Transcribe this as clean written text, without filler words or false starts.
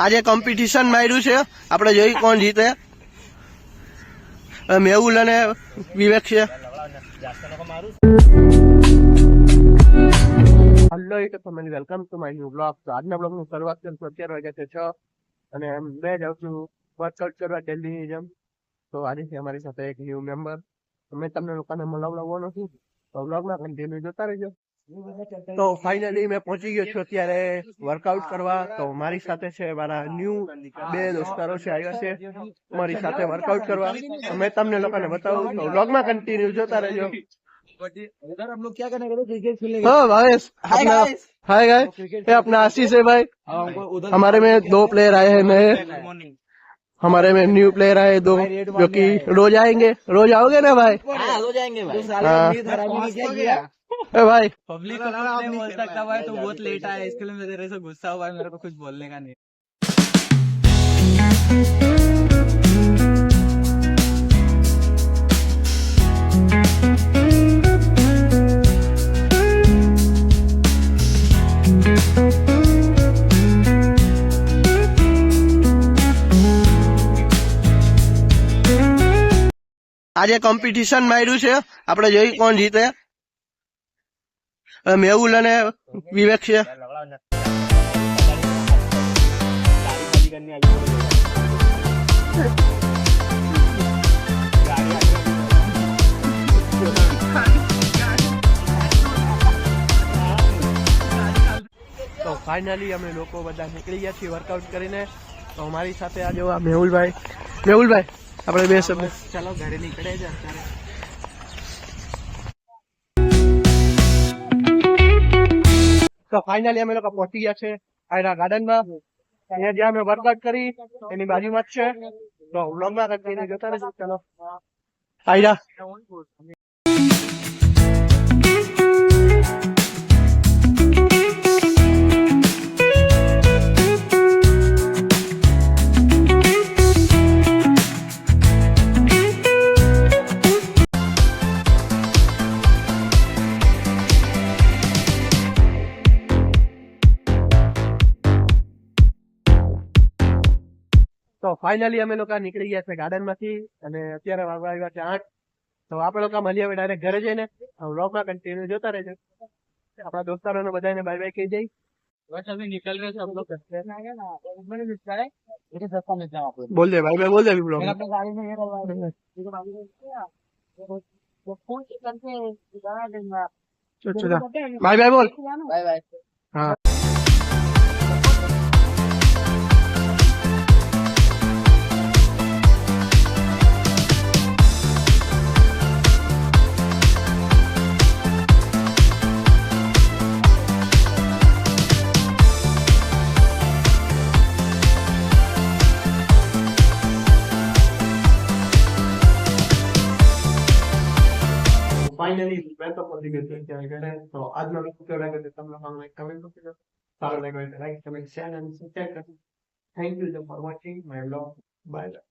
આજે કોમ્પિટિશન માર્યું છે, આપણે જોઈ કોણ જીતે. મેહુલ અને વિવેક છે. Hello YouTube family, welcome to my new blog. તો આજના બ્લોગની શરૂઆત કરીશું. 11 વાગ્યા છે 6 અને મેં જાઉં છું વર્કઆઉટ કરવા ડેલી જેમ. તો આજે છે અમારી સાથે એક ન્યુ મેમ્બર. મેં તમને લોકોને મળવડાવવાનો છું, તો બ્લોગમાં કન્ટિન્યુ જોતા રહેજો. તો ફાઇનલી મેં પહોંચી ગયો છું અત્યારે વર્કઆઉટ કરવા. તો મારી સાથે છે મારા ન્યુ 2 દોસ્તારો છે, આવ્યા છે મારી સાથે વર્કઆઉટ કરવા. તો મેં તમને લોકોને બતાવું, તો બ્લોગમાં કન્ટિન્યू જોતા રહેજો. उधर हम लोग क्या करने गए थे? क्रिकेट खेलने हाँ भाई, हाय गाइस, ये अपना आशीष है भाई. हमारे में 2 प्लेयर आए हैं नए. हमारे में न्यू प्लेयर आए 2 जो कि रोज आएंगे. रोज आओगे ना भाई? हाँ हो जाएंगे भाई. हाँ. ए भाई पब्लिक को कुछ नहीं बोल सकता भाई, तो बहुत लेट आया, इसके लिए मैं तेरे से गुस्सा हुआ है, मेरे को कुछ बोलने का नहीं. આજે કોમ્પિટિશન માર્યું છે, આપણે જોઈ કોણ જીતે. મેહુલ અને વિવેક છે. તો ફાઇનલી અમે લોકો બધા નીકળી ગયા છીએ વર્કઆઉટ કરીને. તો અમારી સાથે આજે આ મેહુલભાઈ. મેહુલભાઈ, આપણે 2 શબ્દ. चलो घरे निकले जा. તો ફાઇનલી અમે લોકો પહોંચી ગયા છે આયરા ગાર્ડનમાં. અહીંયા જ્યાં અમે વર્કઆઉટ કરી એની બાજુમાં જ છે. તો વ્લોગમાં કન્ટિન્યુ જોતા રહેજો. ચલો આયરા. તો ફાઇનલી અમે લોકો નીકળી ગયા છે ગાર્ડન માંથી અને અત્યારે વાગવા આવ્યા છે 8. તો આપણે લોકો મળીએ હવે ડાયરેક્ટ ઘરે જઈને. વ્લોગમાં કન્ટિન્યુ જોતા રહેજો. આપણા દોસ્તારોને બધાને બાય બાય કહી જઈ. बस अभी निकल रहे थे हम लोग. બોલ દે બાય બાય, બોલ દે બ્લોગ. બાય બાય બોલ. Bye bye. હા. ફાઇનલી મેં તો પહોંચી ગયો છું અત્યારે ઘરે. તો આજનો વિડીયો કેવો લાગ્યો તમને લોકોને કમેન્ટ કરજો. સારો લાગ્યો હોય તો લાઈક, કમેન્ટ, શેર અને સબસ્ક્રાઇબ કરજો. Thank you for watching my blog. Bye by.